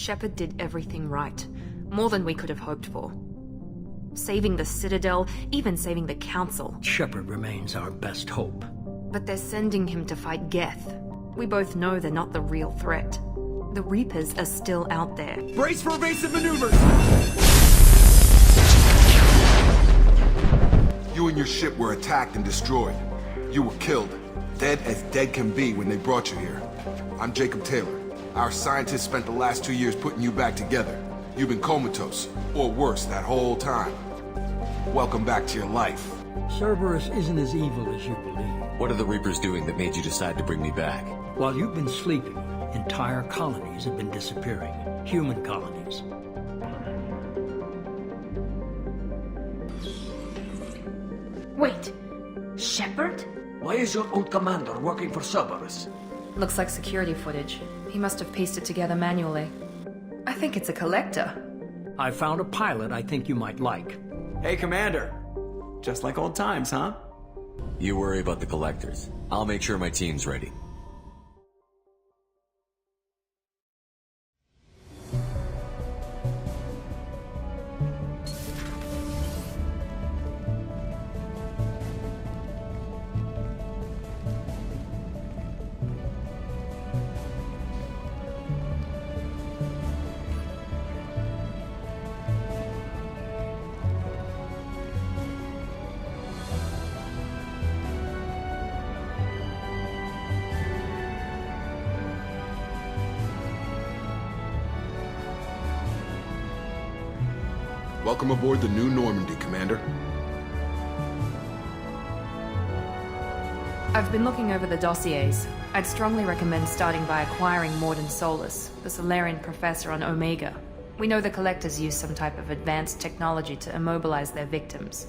Shepard did everything right. More than we could have hoped for. Saving the Citadel, even saving the Council. Shepard remains our best hope. But they're sending him to fight Geth. We both know they're not the real threat. The Reapers are still out there. Brace for evasive maneuvers! You and your ship were attacked and destroyed. You were killed. Dead as dead can be when they brought you here. I'm Jacob Taylor. Our scientists spent the last 2 years putting you back together. You've been comatose, or worse, that whole time. Welcome back to your life. Cerberus isn't as evil as you believe. What are the Reapers doing that made you decide to bring me back? While you've been sleeping, entire colonies have been disappearing. Human colonies. Wait, Shepard? Why is your old commander working for Cerberus? Looks like security footage. He must have pieced it together manually. I think it's a collector. I found a pilot I think you might like. Hey, Commander. Just like old times, huh? You worry about the collectors. I'll make sure my team's ready. Welcome aboard the new Normandy, Commander. I've been looking over the dossiers. I'd strongly recommend starting by acquiring Mordin Solus, the Solarian professor on Omega. We know the Collectors use some type of advanced technology to immobilize their victims.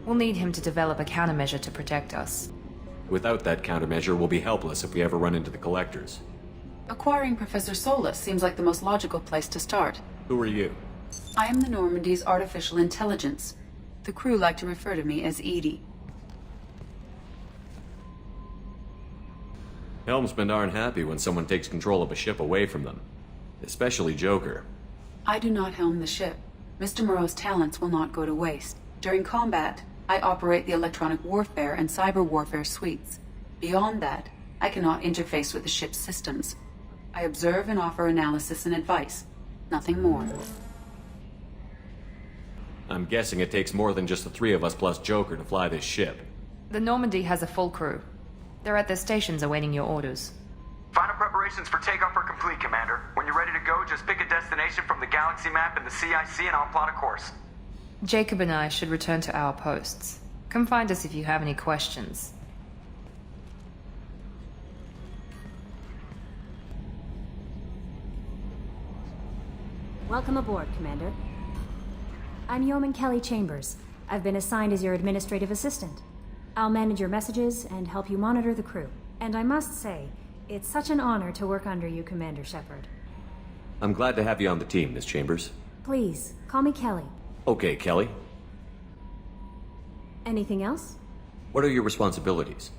We'll need him to develop a countermeasure to protect us. Without that countermeasure, we'll be helpless if we ever run into the Collectors. Acquiring Professor Solus seems like the most logical place to start. Who are you? I am the Normandy's artificial intelligence. The crew like to refer to me as EDI. Helmsmen aren't happy when someone takes control of a ship away from them. Especially Joker. I do not helm the ship. Mr. Moreau's talents will not go to waste. During combat, I operate the electronic warfare and cyber warfare suites. Beyond that, I cannot interface with the ship's systems. I observe and offer analysis and advice. Nothing more. I'm guessing it takes more than just the three of us plus Joker to fly this ship. The Normandy has a full crew. They're at their stations awaiting your orders. Final preparations for takeoff are complete, Commander. When you're ready to go, just pick a destination from the galaxy map in the CIC and I'll plot a course. Jacob and I should return to our posts. Come find us if you have any questions. Welcome aboard, Commander. I'm Yeoman Kelly Chambers. I've been assigned as your administrative assistant. I'll manage your messages and help you monitor the crew. And I must say, it's such an honor to work under you, Commander Shepard. I'm glad to have you on the team, Miss Chambers. Please, call me Kelly. Okay, Kelly. Anything else? What are your responsibilities?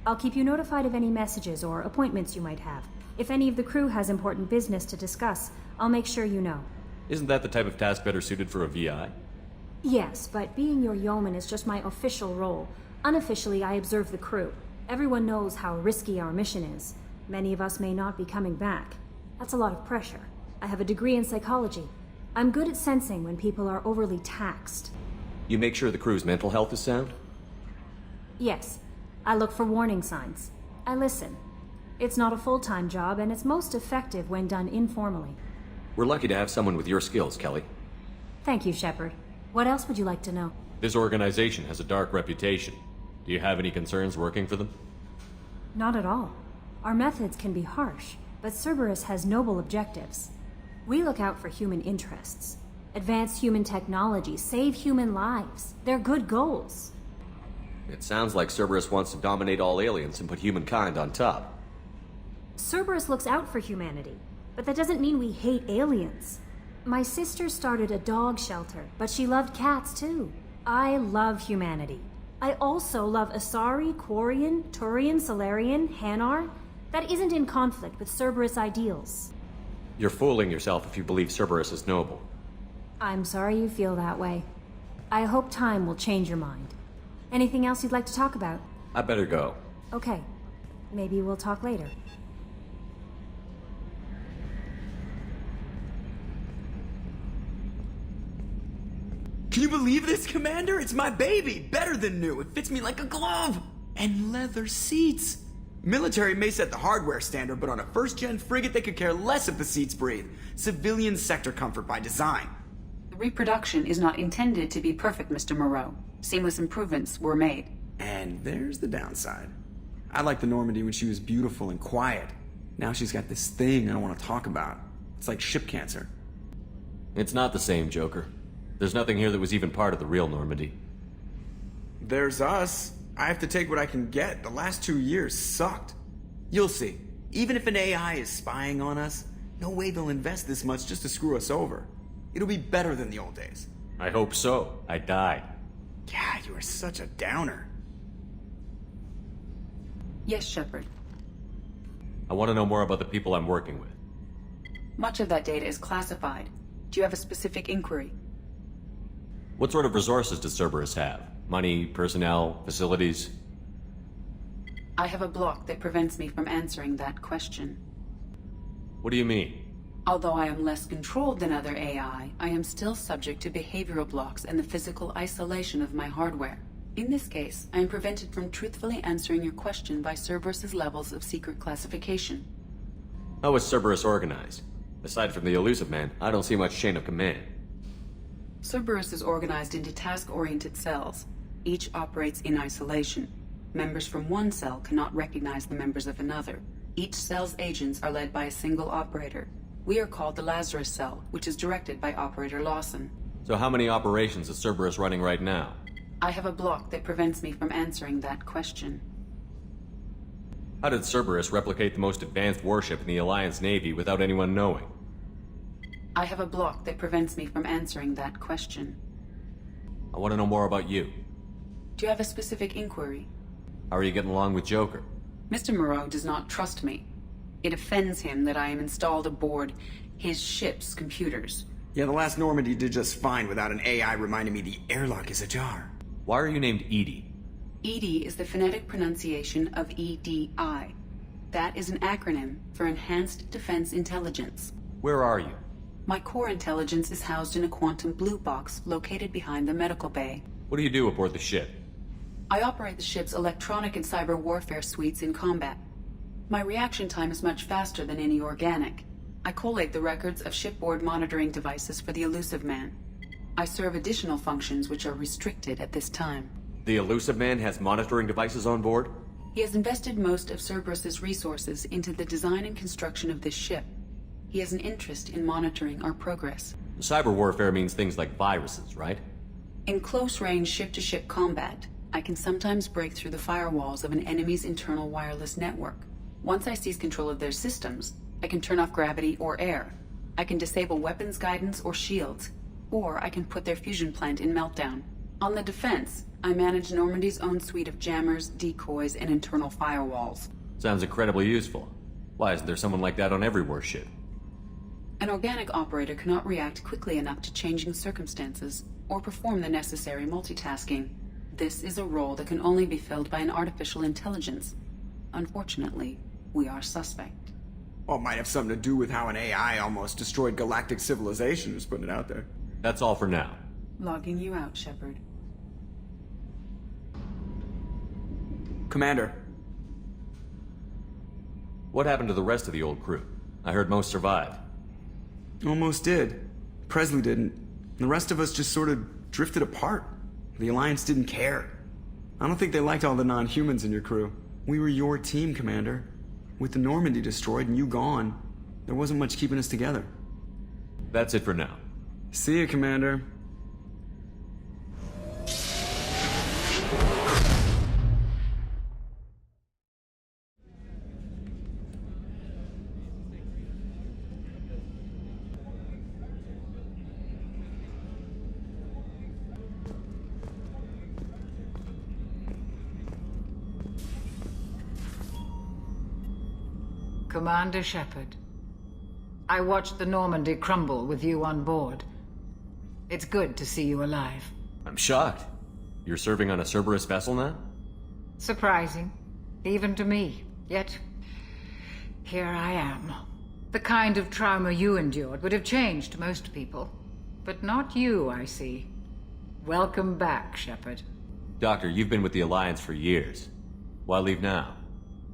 I'll keep you notified of any messages or appointments you might have. If any of the crew has important business to discuss, I'll make sure you know. Isn't that the type of task better suited for a VI? Yes, but being your yeoman is just my official role. Unofficially, I observe the crew. Everyone knows how risky our mission is. Many of us may not be coming back. That's a lot of pressure. I have a degree in psychology. I'm good at sensing when people are overly taxed. You make sure the crew's mental health is sound? Yes. I look for warning signs. I listen. It's not a full-time job, and it's most effective when done informally. We're lucky to have someone with your skills, Kelly. Thank you, Shepard. What else would you like to know? This organization has a dark reputation. Do you have any concerns working for them? Not at all. Our methods can be harsh, but Cerberus has noble objectives. We look out for human interests. Advance human technology, save human lives. They're good goals. It sounds like Cerberus wants to dominate all aliens and put humankind on top. Cerberus looks out for humanity, but that doesn't mean we hate aliens. My sister started a dog shelter, but she loved cats too. I love humanity. I also love Asari, Quarian, Turian, Solarian, Hanar. That isn't in conflict with Cerberus ideals. You're fooling yourself if you believe Cerberus is noble. I'm sorry you feel that way. I hope time will change your mind. Anything else you'd like to talk about? I better go. Okay. Maybe we'll talk later. Can you believe this, Commander? It's my baby! Better than new. It fits me like a glove! And leather seats! Military may set the hardware standard, but on a first-gen frigate they could care less if the seats breathe. Civilian sector comfort by design. The reproduction is not intended to be perfect, Mr. Moreau. Seamless improvements were made. And there's the downside. I liked the Normandy when she was beautiful and quiet. Now she's got this thing I don't want to talk about. It's like ship cancer. It's not the same, Joker. There's nothing here that was even part of the real Normandy. There's us. I have to take what I can get. The last 2 years sucked. You'll see. Even if an AI is spying on us, no way they'll invest this much just to screw us over. It'll be better than the old days. I hope so. I died. Yeah, you are such a downer. Yes, Shepard. I want to know more about the people I'm working with. Much of that data is classified. Do you have a specific inquiry? What sort of resources does Cerberus have? Money, personnel, facilities? I have a block that prevents me from answering that question. What do you mean? Although I am less controlled than other AI, I am still subject to behavioral blocks and the physical isolation of my hardware. In this case, I am prevented from truthfully answering your question by Cerberus's levels of secret classification. How is Cerberus organized? Aside from the Elusive Man, I don't see much chain of command. Cerberus is organized into task-oriented cells. Each operates in isolation. Members from one cell cannot recognize the members of another. Each cell's agents are led by a single operator. We are called the Lazarus Cell, which is directed by Operator Lawson. So how many operations is Cerberus running right now? I have a block that prevents me from answering that question. How did Cerberus replicate the most advanced warship in the Alliance Navy without anyone knowing? I have a block that prevents me from answering that question. I want to know more about you. Do you have a specific inquiry? How are you getting along with Joker? Mr. Moreau does not trust me. It offends him that I am installed aboard his ship's computers. Yeah, the last Normandy did just fine without an AI reminding me the airlock is ajar. Why are you named EDI? EDI is the phonetic pronunciation of EDI. That is an acronym for Enhanced Defense Intelligence. Where are you? My core intelligence is housed in a quantum blue box located behind the medical bay. What do you do aboard the ship? I operate the ship's electronic and cyber warfare suites in combat. My reaction time is much faster than any organic. I collate the records of shipboard monitoring devices for the Elusive Man. I serve additional functions which are restricted at this time. The Elusive Man has monitoring devices on board? He has invested most of Cerberus's resources into the design and construction of this ship. He has an interest in monitoring our progress. Cyber warfare means things like viruses, right? In close-range ship-to-ship combat, I can sometimes break through the firewalls of an enemy's internal wireless network. Once I seize control of their systems, I can turn off gravity or air. I can disable weapons guidance or shields, or I can put their fusion plant in meltdown. On the defense, I manage Normandy's own suite of jammers, decoys, and internal firewalls. Sounds incredibly useful. Why isn't there someone like that on every warship? An organic operator cannot react quickly enough to changing circumstances or perform the necessary multitasking. This is a role that can only be filled by an artificial intelligence. Unfortunately, we are suspect. Well, it might have something to do with how an AI almost destroyed galactic civilization, just putting it out there. That's all for now. Logging you out, Shepard. Commander. What happened to the rest of the old crew? I heard most survived. Almost did. Presley didn't. The rest of us just sort of drifted apart. The Alliance didn't care. I don't think they liked all the non-humans in your crew. We were your team, Commander. With the Normandy destroyed and you gone, there wasn't much keeping us together. That's it for now. See you, Commander. Commander Shepard, I watched the Normandy crumble with you on board. It's good to see you alive. I'm shocked. You're serving on a Cerberus vessel now? Surprising, even to me. Yet, here I am. The kind of trauma you endured would have changed most people. But not you, I see. Welcome back, Shepard. Doctor, you've been with the Alliance for years. Why leave now?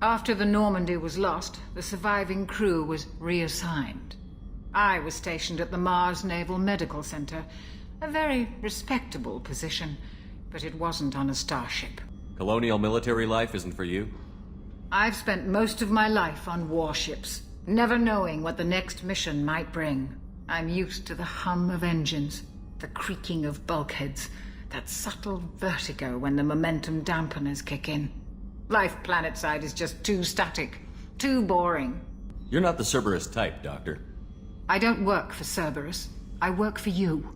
After the Normandy was lost, the surviving crew was reassigned. I was stationed at the Mars Naval Medical Center, a very respectable position, but it wasn't on a starship. Colonial military life isn't for you? I've spent most of my life on warships, never knowing what the next mission might bring. I'm used to the hum of engines, the creaking of bulkheads, that subtle vertigo when the momentum dampeners kick in. Life planetside is just too static, too boring. You're not the Cerberus type, Doctor. I don't work for Cerberus. I work for you.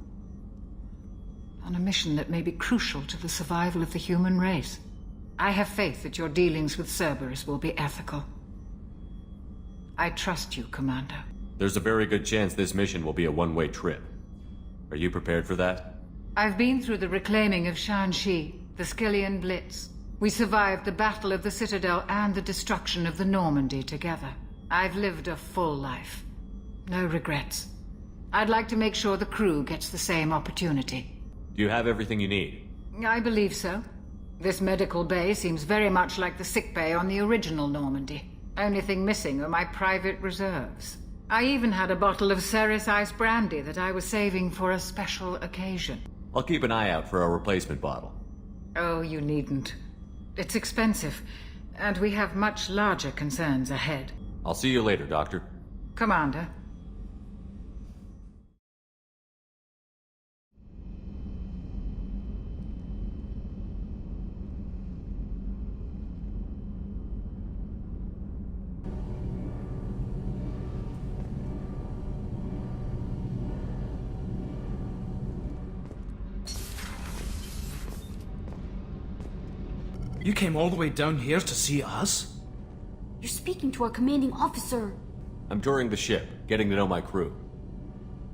On a mission that may be crucial to the survival of the human race. I have faith that your dealings with Cerberus will be ethical. I trust you, Commander. There's a very good chance this mission will be a one-way trip. Are you prepared for that? I've been through the reclaiming of Shanxi, the Skyllian Blitz. We survived the Battle of the Citadel and the destruction of the Normandy together. I've lived a full life. No regrets. I'd like to make sure the crew gets the same opportunity. Do you have everything you need? I believe so. This medical bay seems very much like the sick bay on the original Normandy. Only thing missing are my private reserves. I even had a bottle of Ceres Ice brandy that I was saving for a special occasion. I'll keep an eye out for a replacement bottle. Oh, you needn't. It's expensive, and we have much larger concerns ahead. I'll see you later, Doctor. Commander. You came all the way down here to see us? You're speaking to our commanding officer. I'm touring the ship, getting to know my crew.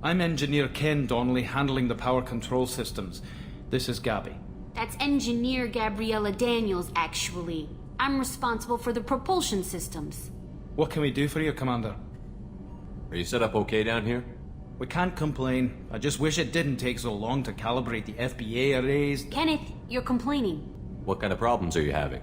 I'm Engineer Ken Donnelly, handling the power control systems. This is Gabby. That's Engineer Gabriella Daniels, actually. I'm responsible for the propulsion systems. What can we do for you, Commander? Are you set up okay down here? We can't complain. I just wish it didn't take so long to calibrate the FBA arrays. Kenneth, you're complaining. What kind of problems are you having?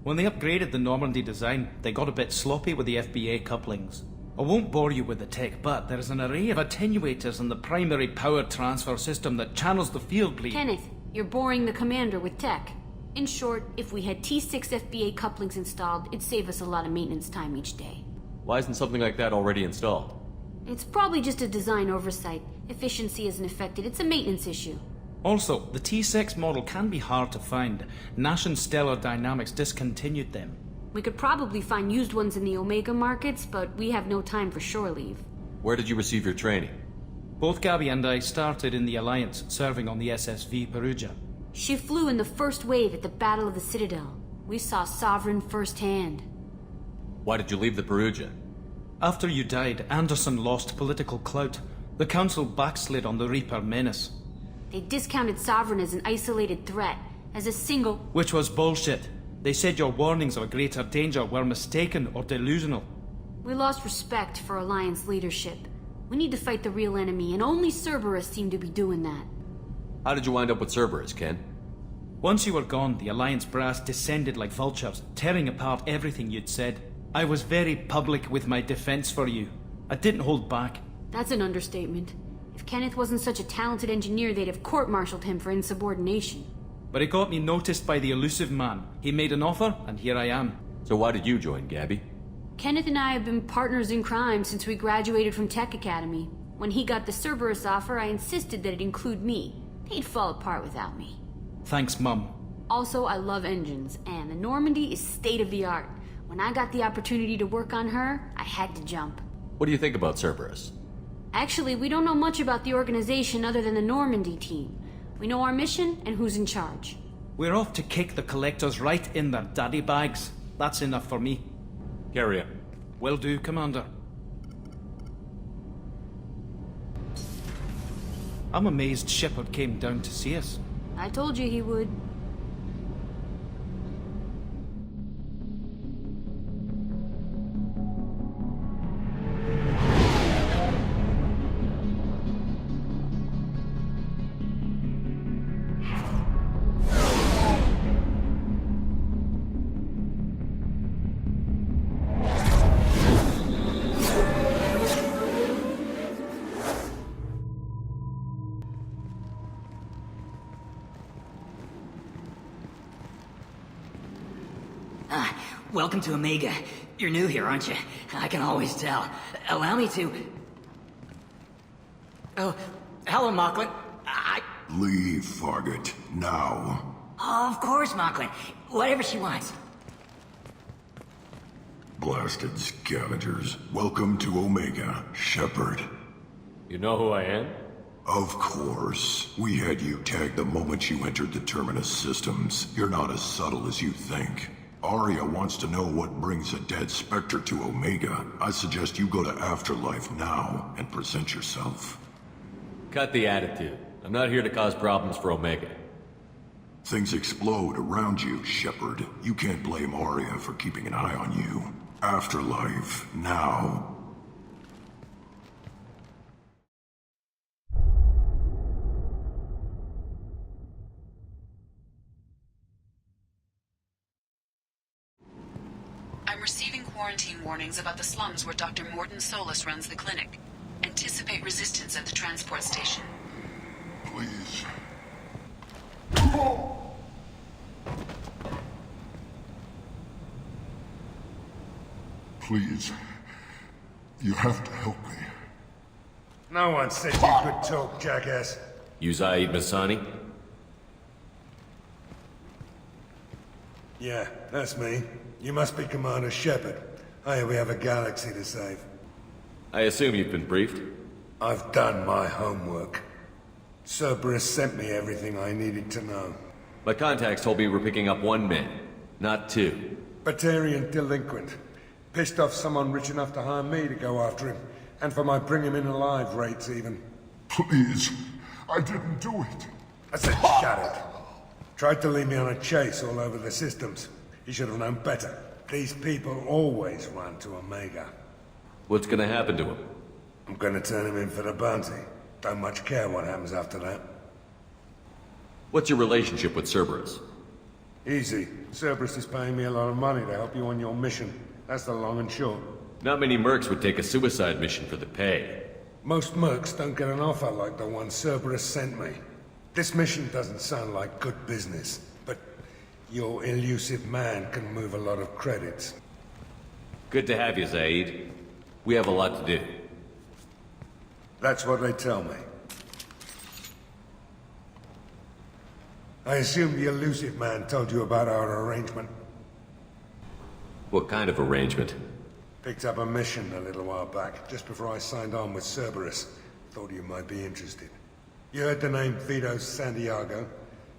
When they upgraded the Normandy design, they got a bit sloppy with the FBA couplings. I won't bore you with the tech, but there is an array of attenuators in the primary power transfer system that channels the field bleed. Kenneth, you're boring the commander with tech. In short, if we had T6 FBA couplings installed, it'd save us a lot of maintenance time each day. Why isn't something like that already installed? It's probably just a design oversight. Efficiency isn't affected, it's a maintenance issue. Also, the T6 model can be hard to find. Nash and Stellar Dynamics discontinued them. We could probably find used ones in the Omega markets, but we have no time for shore leave. Where did you receive your training? Both Gabby and I started in the Alliance, serving on the SSV Perugia. She flew in the first wave at the Battle of the Citadel. We saw Sovereign firsthand. Why did you leave the Perugia? After you died, Anderson lost political clout. The Council backslid on the Reaper menace. They discounted Sovereign as an isolated threat, as a single... Which was bullshit. They said your warnings of a greater danger were mistaken or delusional. We lost respect for Alliance leadership. We need to fight the real enemy, and only Cerberus seemed to be doing that. How did you wind up with Cerberus, Ken? Once you were gone, the Alliance brass descended like vultures, tearing apart everything you'd said. I was very public with my defense for you. I didn't hold back. That's an understatement. If Kenneth wasn't such a talented engineer, they'd have court-martialed him for insubordination. But it got me noticed by the elusive man. He made an offer, and here I am. So why did you join, Gabby? Kenneth and I have been partners in crime since we graduated from Tech Academy. When he got the Cerberus offer, I insisted that it include me. They'd fall apart without me. Thanks, Mum. Also, I love engines, and the Normandy is state-of-the-art. When I got the opportunity to work on her, I had to jump. What do you think about Cerberus? Actually, we don't know much about the organization other than the Normandy team. We know our mission and who's in charge. We're off to kick the Collectors right in their daddy bags. That's enough for me. Carry on. Will do, Commander. I'm amazed Shepard came down to see us. I told you he would. Welcome to Omega. You're new here, aren't you? I can always tell. Allow me to... Oh, hello, Mocklin. Leave, Fargate. Now. Of course, Mocklin. Whatever she wants. Blasted scavengers. Welcome to Omega, Shepard. You know who I am? Of course. We had you tagged the moment you entered the Terminus systems. You're not as subtle as you think. Aria wants to know what brings a dead Spectre to Omega. I suggest you go to Afterlife now and present yourself. Cut the attitude. I'm not here to cause problems for Omega. Things explode around you, Shepard. You can't blame Aria for keeping an eye on you. Afterlife, now. I'm receiving quarantine warnings about the slums where Dr. Mordin Solus runs the clinic. Anticipate resistance at the transport station. Please. Please. You have to help me. No one said you could talk, jackass. You Zaid Masani? Yeah, that's me. You must be Commander Shepard. Hey, we have a galaxy to save. I assume you've been briefed? I've done my homework. Cerberus sent me everything I needed to know. My contacts told me we're picking up one man, not two. Batarian delinquent. Pissed off someone rich enough to hire me to go after him. And for my bring him in alive rates even. Please. I didn't do it. I said shut it. Tried to lead me on a chase all over the systems. He should have known better. These people always run to Omega. What's gonna happen to him? I'm gonna turn him in for the bounty. Don't much care what happens after that. What's your relationship with Cerberus? Easy. Cerberus is paying me a lot of money to help you on your mission. That's the long and short. Not many mercs would take a suicide mission for the pay. Most mercs don't get an offer like the one Cerberus sent me. This mission doesn't sound like good business, but your elusive man can move a lot of credits. Good to have you, Zaid. We have a lot to do. That's what they tell me. I assume the elusive man told you about our arrangement. What kind of arrangement? Picked up a mission a little while back, just before I signed on with Cerberus. Thought you might be interested. You heard the name Vito Santiago?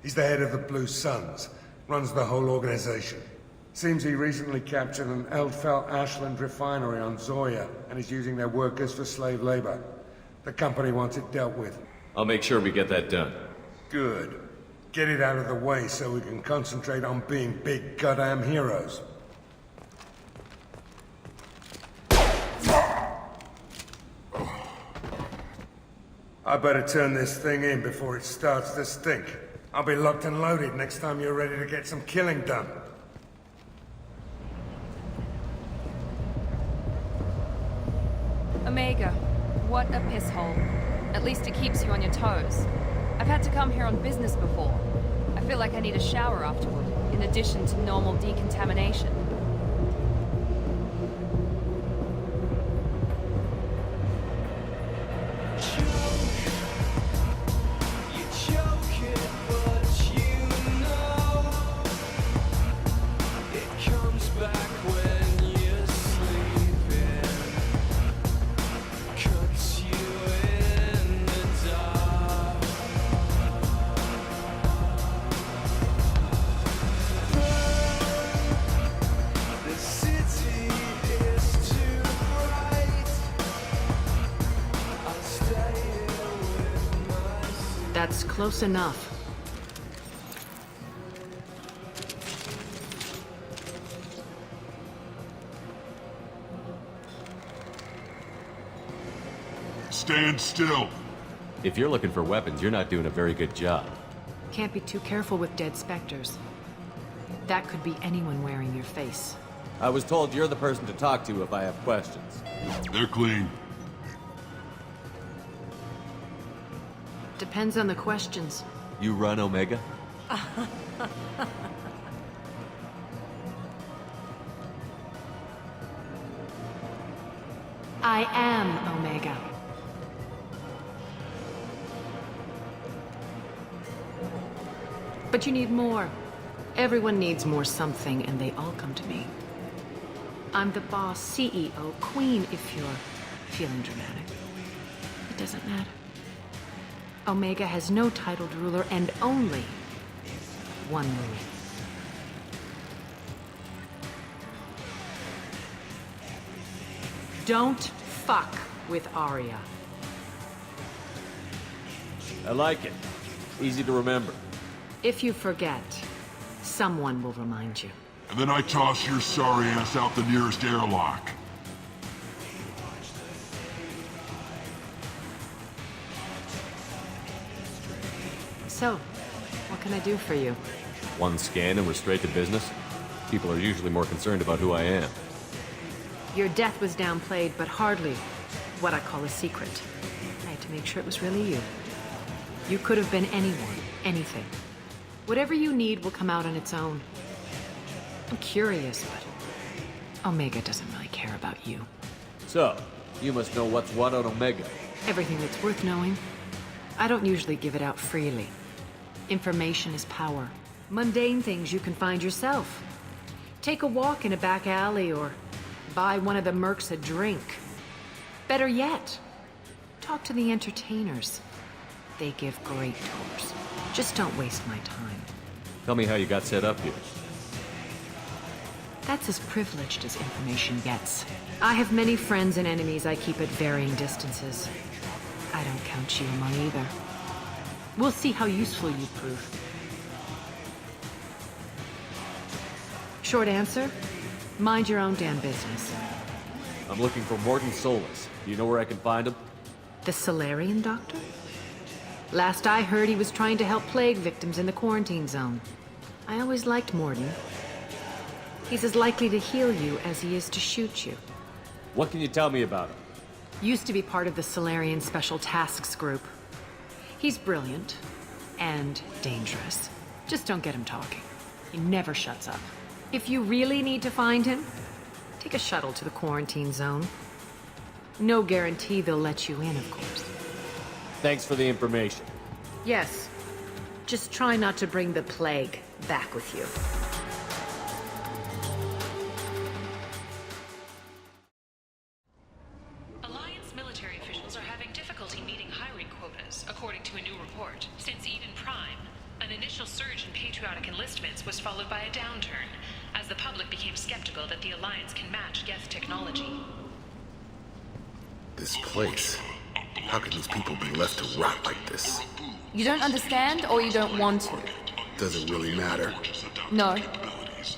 He's the head of the Blue Suns, runs the whole organization. Seems he recently captured an Eldfell Ashland refinery on Zoya, and is using their workers for slave labor. The company wants it dealt with. I'll make sure we get that done. Good. Get it out of the way so we can concentrate on being big goddamn heroes. I better turn this thing in before it starts to stink. I'll be locked and loaded next time you're ready to get some killing done. Omega, what a piss hole. At least it keeps you on your toes. I've had to come here on business before. I feel like I need a shower afterward, in addition to normal decontamination. Stay That's close enough. Stand still. If you're looking for weapons, you're not doing a very good job. Can't be too careful with dead specters. That could be anyone wearing your face. I was told you're the person to talk to if I have questions. They're clean. Depends on the questions. You run Omega? I am Omega. But you need more. Everyone needs more something, and they all come to me. I'm the boss, CEO, queen, if you're feeling dramatic. It doesn't matter. Omega has no titled ruler and only one ruler. Don't fuck with Arya. I like it. Easy to remember. If you forget, someone will remind you. And then I toss your sorry ass out the nearest airlock. So, what can I do for you? One scan and we're straight to business? People are usually more concerned about who I am. Your death was downplayed, but hardly what I call a secret. I had to make sure it was really you. You could have been anyone, anything. Whatever you need will come out on its own. I'm curious, but Omega doesn't really care about you. So, you must know what's what on Omega. Everything that's worth knowing. I don't usually give it out freely. Information is power. Mundane things you can find yourself. Take a walk in a back alley or buy one of the mercs a drink. Better yet, talk to the entertainers. They give great tours. Just don't waste my time. Tell me how you got set up here. That's as privileged as information gets. I have many friends and enemies I keep at varying distances. I don't count you among either. We'll see how useful you prove. Short answer, mind your own damn business. I'm looking for Morton Solus. Do you know where I can find him? The Salarian doctor? Last I heard, he was trying to help plague victims in the quarantine zone. I always liked Morton. He's as likely to heal you as he is to shoot you. What can you tell me about him? Used to be part of the Salarian Special Tasks Group. He's brilliant and dangerous. Just don't get him talking. He never shuts up. If you really need to find him, take a shuttle to the quarantine zone. No guarantee they'll let you in, of course. Thanks for the information. Yes. Just try not to bring the plague back with you. Alliance military officials are having difficulty meeting hiring quotas, according to a new report. Since Eden Prime, an initial surge in patriotic enlistments was followed by a downturn, as the public became skeptical that the Alliance can match Geth technology. This place. How can these people be left to rot like this? You don't understand, or you don't want to? Doesn't really matter. No.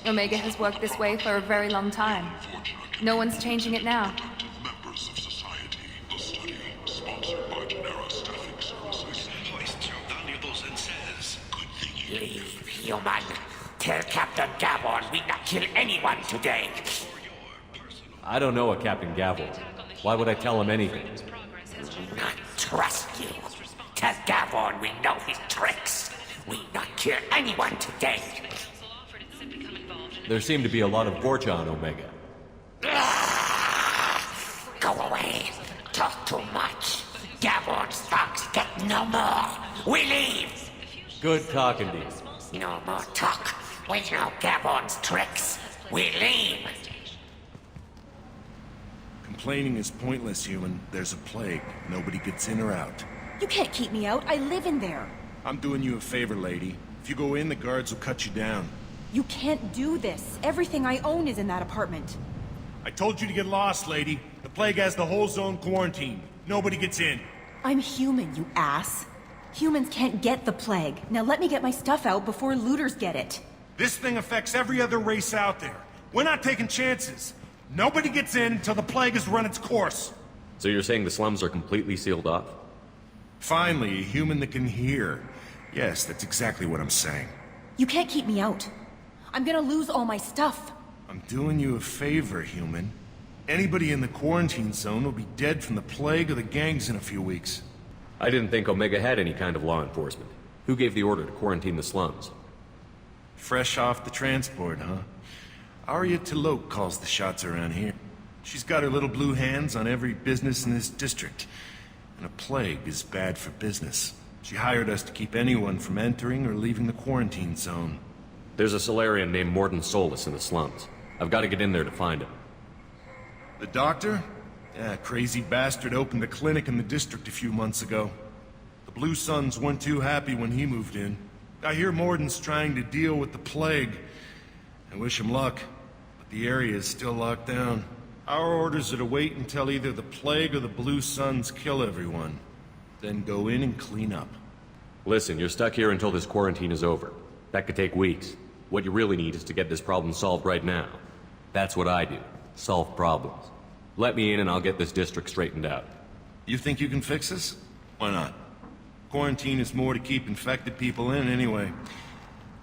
Omega has worked this way for a very long time. No one's changing it now. Members of society, the study, sponsored by Genera Staffing Services, hoists your valuables and says, good thing you Leave, human. Tell Captain Gavon we not kill anyone today. I don't know a Captain Gavel. Why would I tell him anything? Not trust you. Tell Gavon we know his tricks. We not kill anyone today. There seem to be a lot of Vorcha on Omega. Go away. Talk too much. Gavon's thugs get no more. We leave. Good talking to you. No more talk. We know Gavon's tricks. We leave. Complaining is pointless, human. There's a plague. Nobody gets in or out. You can't keep me out. I live in there. I'm doing you a favor, lady. If you go in, the guards will cut you down. You can't do this. Everything I own is in that apartment. I told you to get lost, lady. The plague has the whole zone quarantined. Nobody gets in. I'm human, you ass. Humans can't get the plague. Now let me get my stuff out before looters get it. This thing affects every other race out there. We're not taking chances. Nobody gets in until the plague has run its course. So you're saying the slums are completely sealed off? Finally, a human that can hear. Yes, that's exactly what I'm saying. You can't keep me out. I'm gonna lose all my stuff. I'm doing you a favor, human. Anybody in the quarantine zone will be dead from the plague or the gangs in a few weeks. I didn't think Omega had any kind of law enforcement. Who gave the order to quarantine the slums? Fresh off the transport, huh? Arya T'Loak calls the shots around here. She's got her little blue hands on every business in this district. And a plague is bad for business. She hired us to keep anyone from entering or leaving the quarantine zone. There's a Solarian named Mordin Solus in the slums. I've got to get in there to find him. The doctor? Yeah, crazy bastard opened a clinic in the district a few months ago. The Blue Suns weren't too happy when he moved in. I hear Mordin's trying to deal with the plague. I wish him luck, but the area is still locked down. Our orders are to wait until either the plague or the Blue Suns kill everyone. Then go in and clean up. Listen, you're stuck here until this quarantine is over. That could take weeks. What you really need is to get this problem solved right now. That's what I do. Solve problems. Let me in and I'll get this district straightened out. You think you can fix this? Why not? Quarantine is more to keep infected people in anyway.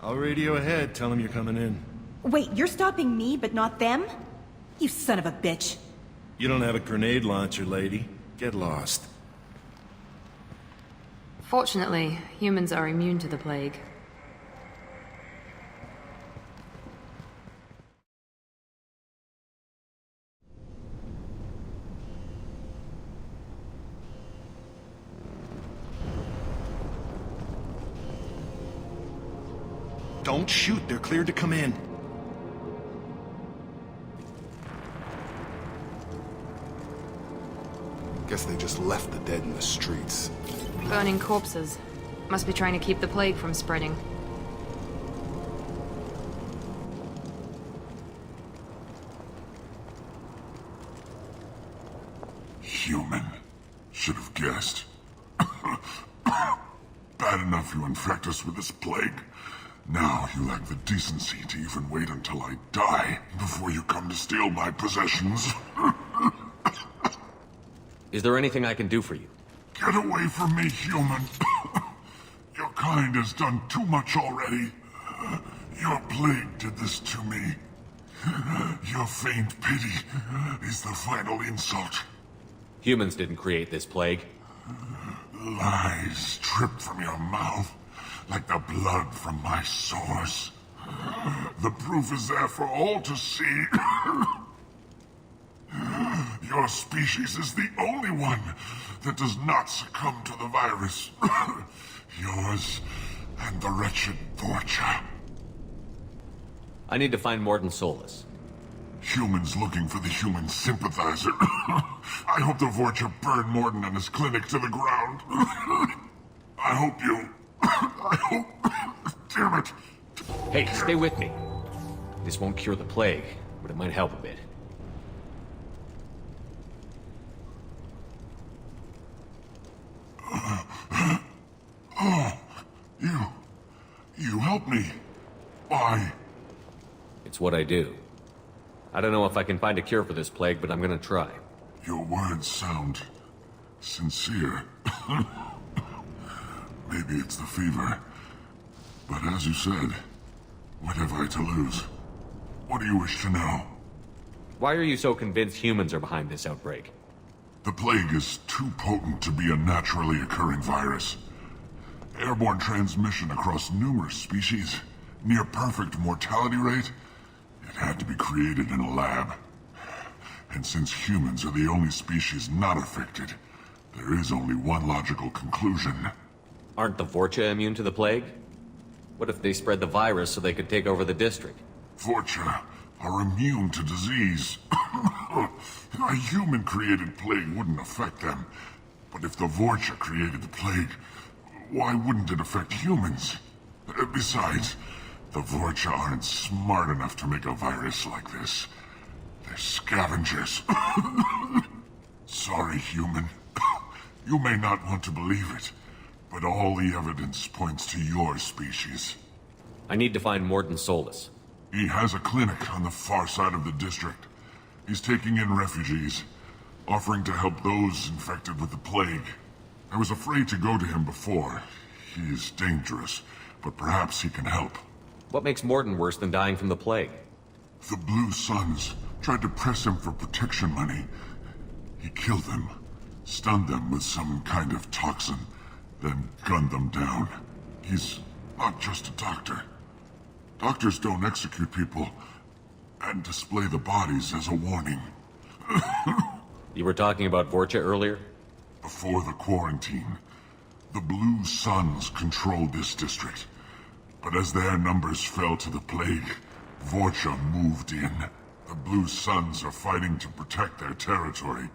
I'll radio ahead, tell them you're coming in. Wait, you're stopping me, but not them? You son of a bitch. You don't have a grenade launcher, lady. Get lost. Fortunately, humans are immune to the plague. Don't shoot, they're cleared to come in. Guess they just left the dead in the streets. Burning corpses. Must be trying to keep the plague from spreading. Human. Should have guessed. Bad enough you infect us with this plague. Now you lack the decency to even wait until I die before you come to steal my possessions. Is there anything I can do for you? Get away from me, human. Your kind has done too much already. Your plague did this to me. Your faint pity is the final insult. Humans didn't create this plague. Lies drip from your mouth like the blood from my sores. The proof is there for all to see. Your species is the only one that does not succumb to the virus. Yours and the wretched Vorcha. I need to find Mordin Solus. Humans looking for the human sympathizer. I hope the Vorcha burn Mordin and his clinic to the ground. I hope you... I hope... Damn it. Hey, stay with me. This won't cure the plague, but it might help a bit. Oh, you help me. Why? It's what I do. I don't know if I can find a cure for this plague, but I'm gonna try. Your words sound sincere. Maybe it's the fever. But as you said, what have I to lose? What do you wish to know? Why are you so convinced humans are behind this outbreak? The plague is too potent to be a naturally occurring virus. Airborne transmission across numerous species, near perfect mortality rate. It had to be created in a lab. And since humans are the only species not affected, there is only one logical conclusion. Aren't the Vorcha immune to the plague? What if they spread the virus so they could take over the district? Vorcha are immune to disease. A human-created plague wouldn't affect them. But if the Vorcha created the plague, why wouldn't it affect humans? Besides, the Vorcha aren't smart enough to make a virus like this. They're scavengers. Sorry, human. You may not want to believe it, but all the evidence points to your species. I need to find Mordin Solus. He has a clinic on the far side of the district. He's taking in refugees, offering to help those infected with the plague. I was afraid to go to him before. He is dangerous, but perhaps he can help. What makes Mordin worse than dying from the plague? The Blue Suns tried to press him for protection money. He killed them, stunned them with some kind of toxin, then gunned them down. He's not just a doctor. Doctors don't execute people and display the bodies as a warning. You were talking about Vorcha earlier? Before the quarantine, the Blue Suns controlled this district. But as their numbers fell to the plague, Vorcha moved in. The Blue Suns are fighting to protect their territory.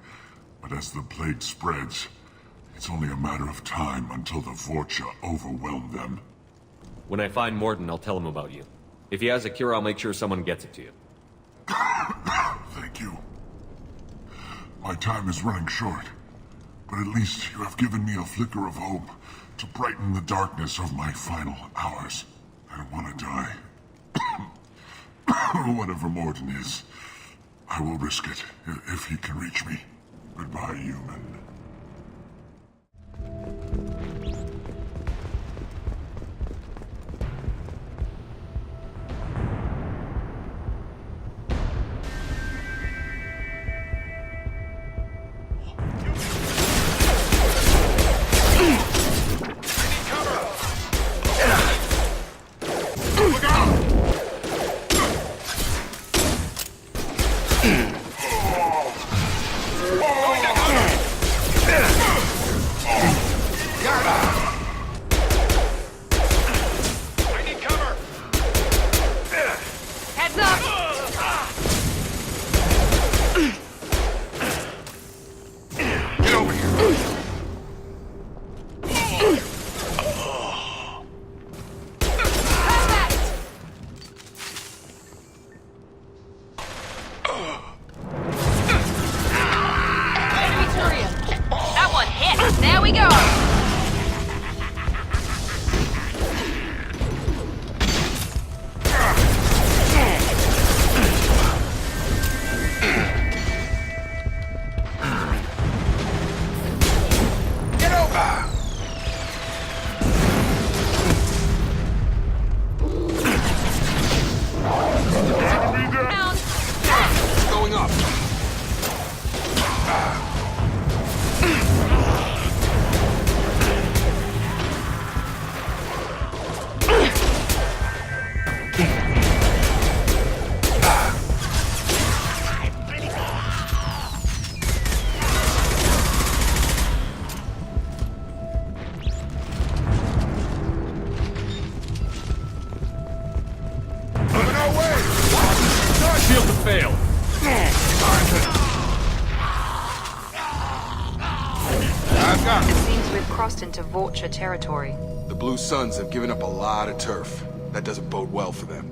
But as the plague spreads, it's only a matter of time until the Vorcha overwhelm them. When I find Mordin, I'll tell him about you. If he has a cure, I'll make sure someone gets it to you. Thank you. My time is running short, but at least you have given me a flicker of hope to brighten the darkness of my final hours. I don't want to die. Whatever Mordin is, I will risk it if he can reach me. Goodbye, human. Into Vorcha territory. The Blue Suns have given up a lot of turf. That doesn't bode well for them.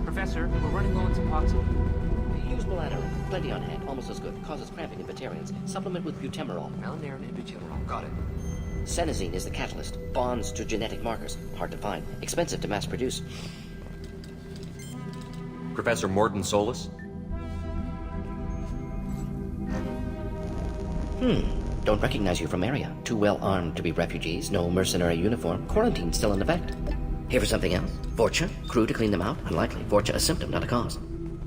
Professor, we're running low on Suboxone. Use Melatonin. Plenty on hand. Almost as good. Causes cramping in Batarians. Supplement with butemerol. Malnarin and butemerol. Got it. Senesine is the catalyst. Bonds to genetic markers. Hard to find. Expensive to mass produce. Professor Mordin Solus? Don't recognize you from area. Too well armed to be refugees. No mercenary uniform. Quarantine still in effect. Here for something else? Vorcha? Crew to clean them out? Unlikely. Vorcha a symptom, not a cause.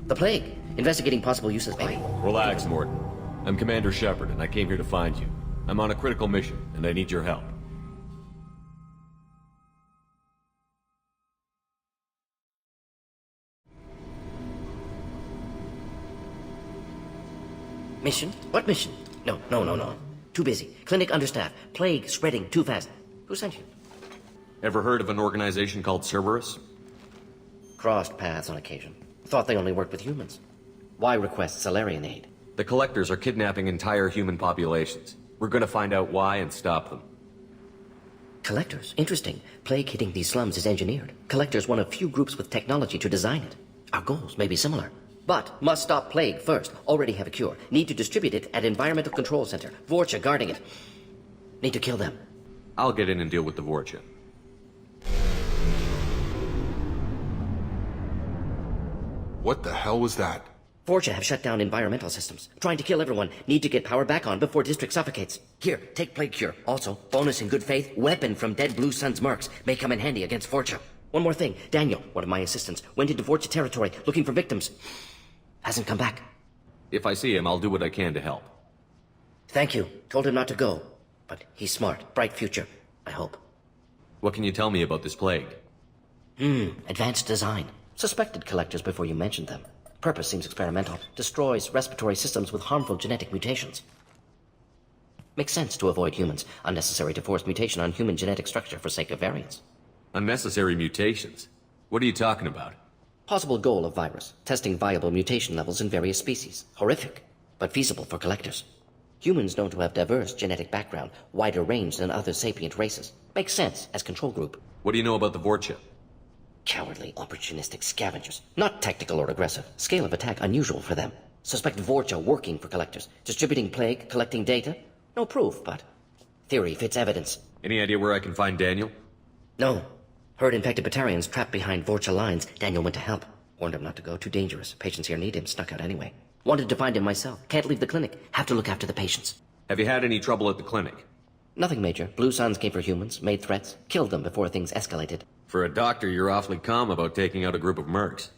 The plague. Investigating possible uses, maybe. Relax, Mordin. I'm Commander Shepard, and I came here to find you. I'm on a critical mission, and I need your help. Mission? What mission? No. Too busy. Clinic understaffed. Plague spreading too fast. Who sent you? Ever heard of an organization called Cerberus? Crossed paths on occasion. Thought they only worked with humans. Why request Salarian aid? The Collectors are kidnapping entire human populations. We're gonna find out why and stop them. Collectors? Interesting. Plague hitting these slums is engineered. Collectors one of few groups with technology to design it. Our goals may be similar. But must stop Plague first. Already have a cure. Need to distribute it at Environmental Control Center. Vorcha guarding it. Need to kill them. I'll get in and deal with the Vorcha. What the hell was that? Vorcha have shut down environmental systems. Trying to kill everyone. Need to get power back on before District suffocates. Here, take Plague Cure. Also, bonus in good faith, weapon from dead Blue Sun's mercs. May come in handy against Vorcha. One more thing. Daniel, one of my assistants, went into Vorcha territory looking for victims. Hasn't come back. If I see him, I'll do what I can to help. Thank you. Told him not to go. But he's smart. Bright future. I hope. What can you tell me about this plague? Advanced design. Suspected Collectors before you mentioned them. Purpose seems experimental. Destroys respiratory systems with harmful genetic mutations. Makes sense to avoid humans. Unnecessary to force mutation on human genetic structure for sake of variance. Unnecessary mutations? What are you talking about? Possible goal of virus. Testing viable mutation levels in various species. Horrific, but feasible for Collectors. Humans known to have diverse genetic background, wider range than other sapient races. Makes sense as control group. What do you know about the Vorcha? Cowardly, opportunistic scavengers. Not tactical or aggressive. Scale of attack unusual for them. Suspect Vorcha working for Collectors. Distributing plague, collecting data. No proof, but theory fits evidence. Any idea where I can find Daniel? No. Heard infected Batarians trapped behind Vorcha lines. Daniel went to help. Warned him not to go. Too dangerous. Patients here need him. Snuck out anyway. Wanted to find him myself. Can't leave the clinic. Have to look after the patients. Have you had any trouble at the clinic? Nothing major. Blue Suns came for humans, made threats, killed them before things escalated. For a doctor, you're awfully calm about taking out a group of mercs.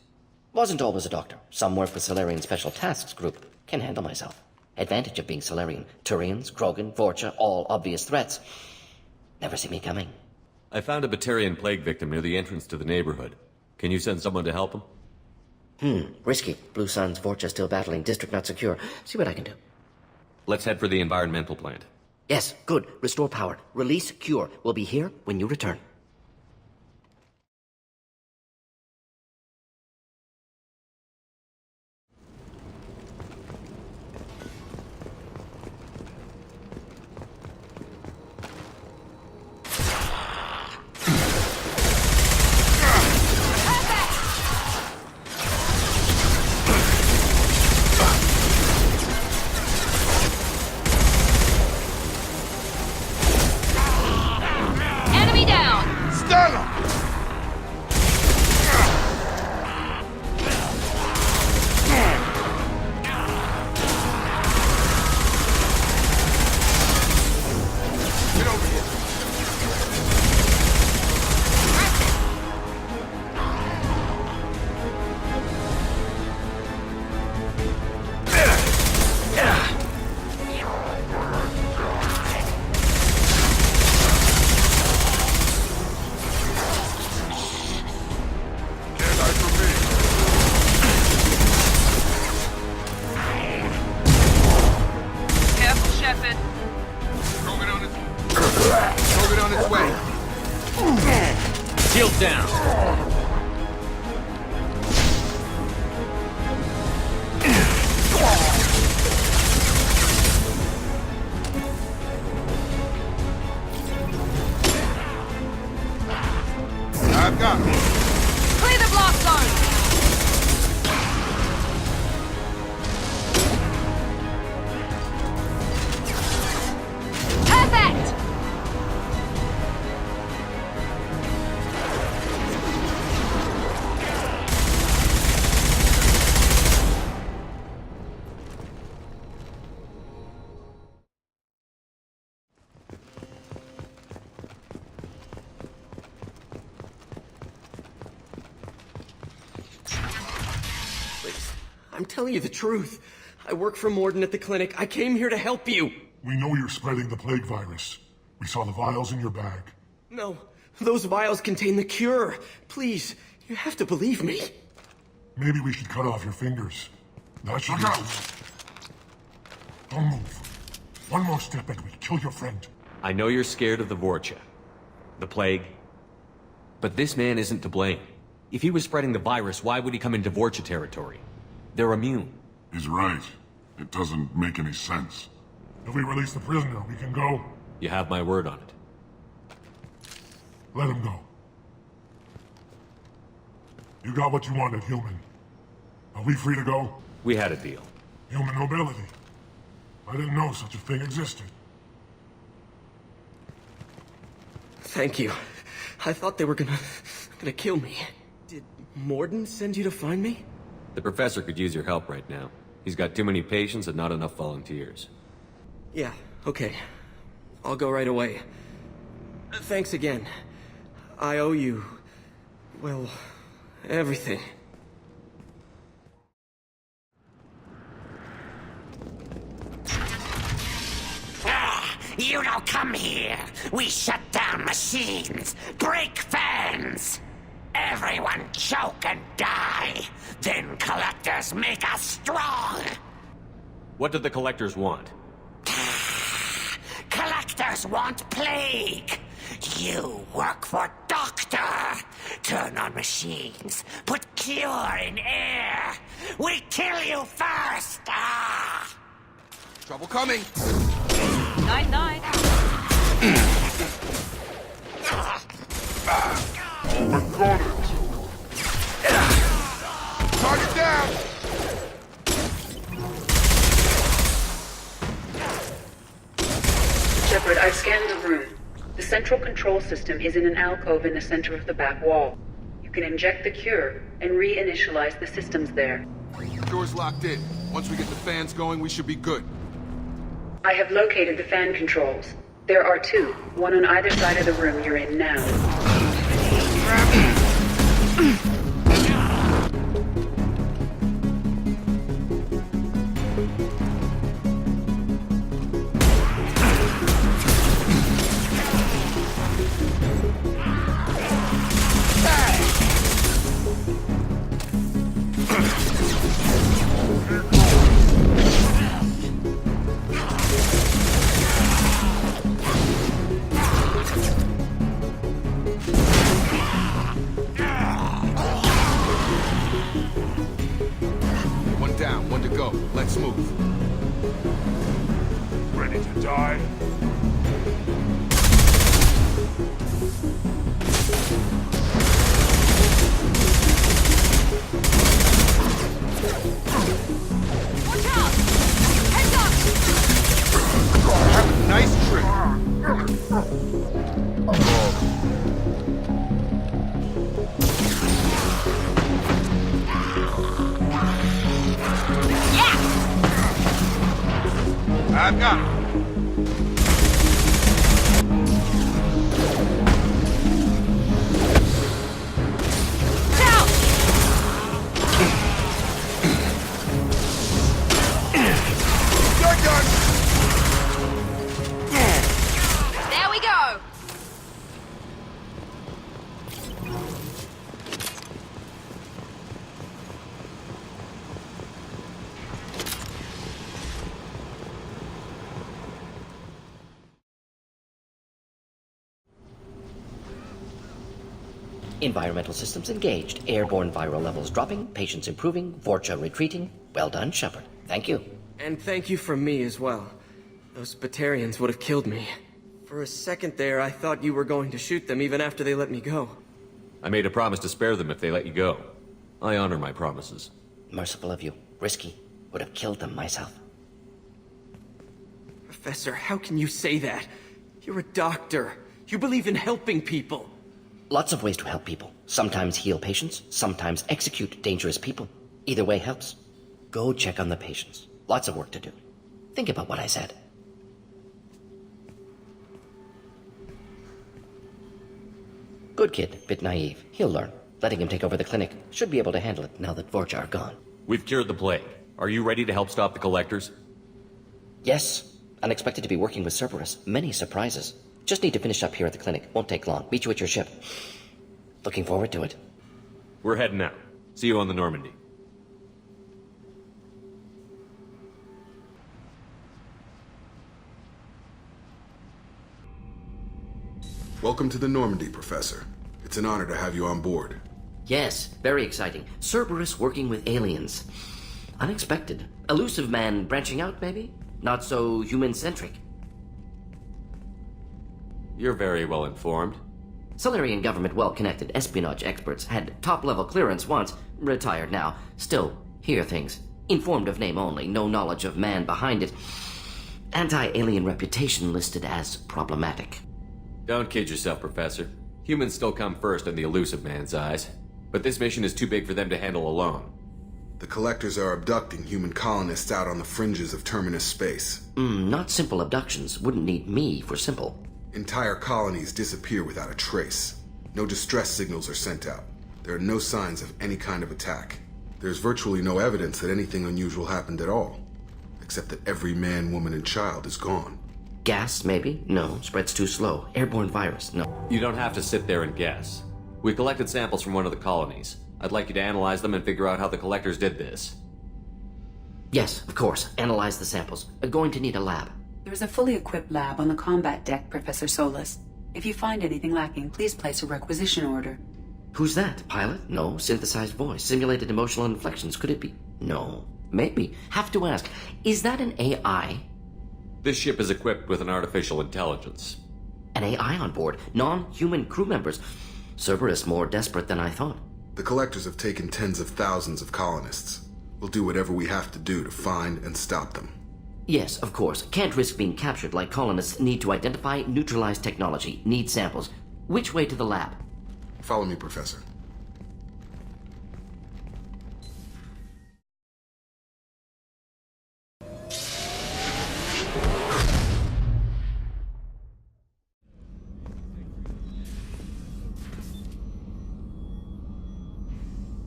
Wasn't always a doctor. Some work with Salarian Special Tasks Group. Can handle myself. Advantage of being Salarian. Turians, Krogan, Vorcha, all obvious threats. Never see me coming. I found a Batarian plague victim near the entrance to the neighborhood. Can you send someone to help him? Risky. Blue Suns, Vorcha still battling. District not secure. See what I can do. Let's head for the environmental plant. Yes, good. Restore power. Release cure. We'll be here when you return. I'm telling you the truth. I work for Morden at the clinic. I came here to help you. We know you're spreading the plague virus. We saw the vials in your bag. No, those vials contain the cure. Please, you have to believe me. Maybe we should cut off your fingers. That should Don't move. One more step and we kill your friend. I know you're scared of the Vorcha. The plague. But this man isn't to blame. If he was spreading the virus, why would he come into Vorcha territory? They're immune. He's right. It doesn't make any sense. If we release the prisoner, we can go. You have my word on it. Let him go. You got what you wanted, human. Are we free to go? We had a deal. Human nobility. I didn't know such a thing existed. Thank you. I thought they were gonna kill me. Did Mordin send you to find me? The professor could use your help right now. He's got too many patients and not enough volunteers. Yeah, okay. I'll go right away. Thanks again. I owe you... well, everything. You don't come here. We shut down machines, break fans. Everyone choke and die. Then collectors make us strong. What did the collectors want? Collectors want plague. You work for Doctor. Turn on machines. Put cure in air. We kill you first. Ah! Trouble coming. Night-night. I got it. Target down. Shepard, I've scanned the room. The central control system is in an alcove in the center of the back wall. You can inject the cure and reinitialize the systems there. Door's locked in. Once we get the fans going, we should be good. I have located the fan controls. There are two, one on either side of the room you're in now. One down, one to go. Let's move. Ready to die? Watch out! Heads up! Nice trick. I've got him. You're done. There we go! Environmental systems engaged. Airborne viral levels dropping. Patients improving. Vorcha retreating. Well done, Shepard. Thank you. And thank you from me as well. Those Batarians would have killed me. For a second there, I thought you were going to shoot them even after they let me go. I made a promise to spare them if they let you go. I honor my promises. Merciful of you. Risky. Would have killed them myself. Professor, how can you say that? You're a doctor. You believe in helping people. Lots of ways to help people. Sometimes heal patients, sometimes execute dangerous people. Either way helps. Go check on the patients. Lots of work to do. Think about what I said. Good kid, bit naive. He'll learn. Letting him take over the clinic. Should be able to handle it now that Vorcha are gone. We've cured the plague. Are you ready to help stop the collectors? Yes. Unexpected to be working with Cerberus. Many surprises. Just need to finish up here at the clinic. Won't take long. Meet you at your ship. Looking forward to it. We're heading out. See you on the Normandy. Welcome to the Normandy, Professor. It's an honor to have you on board. Yes, very exciting. Cerberus working with aliens. Unexpected. Elusive man branching out, maybe? Not so human-centric. You're very well informed. Solarian government well-connected espionage experts had top-level clearance once, retired now. Still, hear things. Informed of name only, no knowledge of man behind it. Anti-alien reputation listed as problematic. Don't kid yourself, Professor. Humans still come first in the elusive man's eyes. But this mission is too big for them to handle alone. The Collectors are abducting human colonists out on the fringes of Terminus space. Not simple abductions. Wouldn't need me for simple. Entire colonies disappear without a trace. No distress signals are sent out. There are no signs of any kind of attack. There's virtually no evidence that anything unusual happened at all. Except that every man, woman, and child is gone. Gas, maybe? No, spreads too slow. Airborne virus, no. You don't have to sit there and guess. We collected samples from one of the colonies. I'd like you to analyze them and figure out how the Collectors did this. Yes, of course. Analyze the samples. Going to need a lab. There's a fully equipped lab on the combat deck, Professor Solis. If you find anything lacking, please place a requisition order. Who's that? Pilot? No. Synthesized voice. Simulated emotional inflections. Could it be? No. Maybe. Have to ask. Is that an AI? This ship is equipped with an artificial intelligence. An AI on board? Non-human crew members? Cerberus more desperate than I thought. The Collectors have taken tens of thousands of colonists. We'll do whatever we have to do to find and stop them. Yes, of course. Can't risk being captured like colonists need to identify, neutralize technology, need samples. Which way to the lab? Follow me, Professor.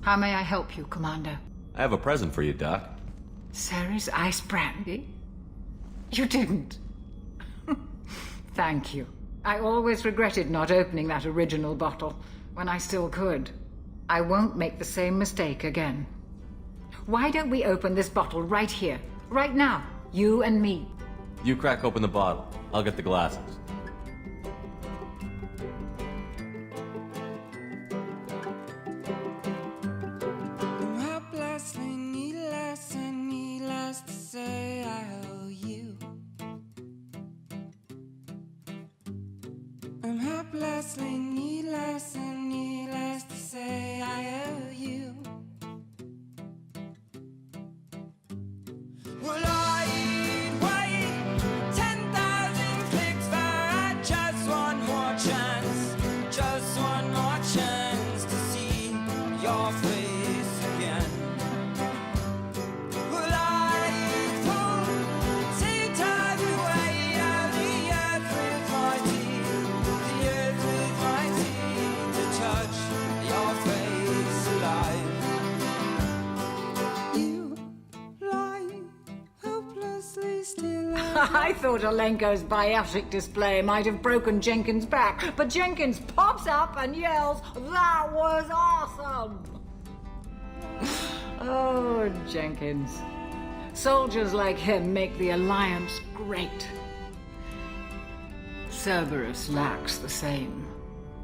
How may I help you, Commander? I have a present for you, Doc. Ceres ice brandy? You didn't. Thank you. I always regretted not opening that original bottle when I still could. I won't make the same mistake again. Why don't we open this bottle right here, right now, you and me? You crack open the bottle. I'll get the glasses. I thought Alenko's biotic display might have broken Jenkins' back, but Jenkins pops up and yells, "That was awesome!" Oh, Jenkins. Soldiers like him make the Alliance great. Cerberus lacks the same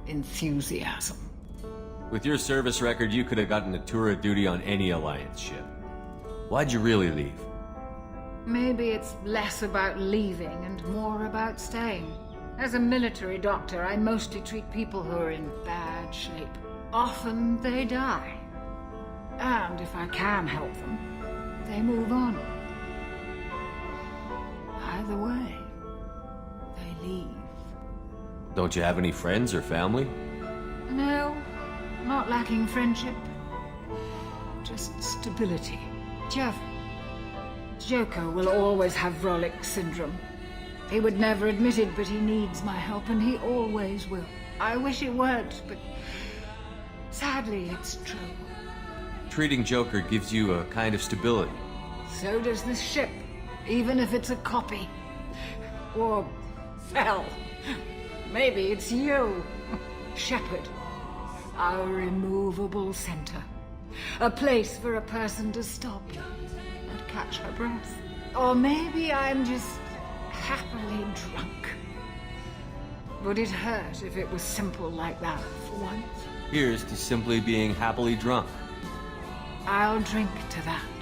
enthusiasm. With your service record, you could have gotten a tour of duty on any Alliance ship. Why'd you really leave? Maybe it's less about leaving and more about staying. As a military doctor, I mostly treat people who are in bad shape. Often they die. And if I can help them, they move on. Either way, they leave. Don't you have any friends or family? No, not lacking friendship. Just stability. Jeff, Joker will always have Vrolic syndrome. He would never admit it, but he needs my help, and he always will. I wish it weren't, but sadly, it's true. Treating Joker gives you a kind of stability. So does this ship, even if it's a copy. Or, hell, maybe it's you, Shepard. Our immovable center. A place for a person to stop and catch her breath. Or maybe I'm just happily drunk. Would it hurt if it was simple like that for once? Here's to simply being happily drunk. I'll drink to that.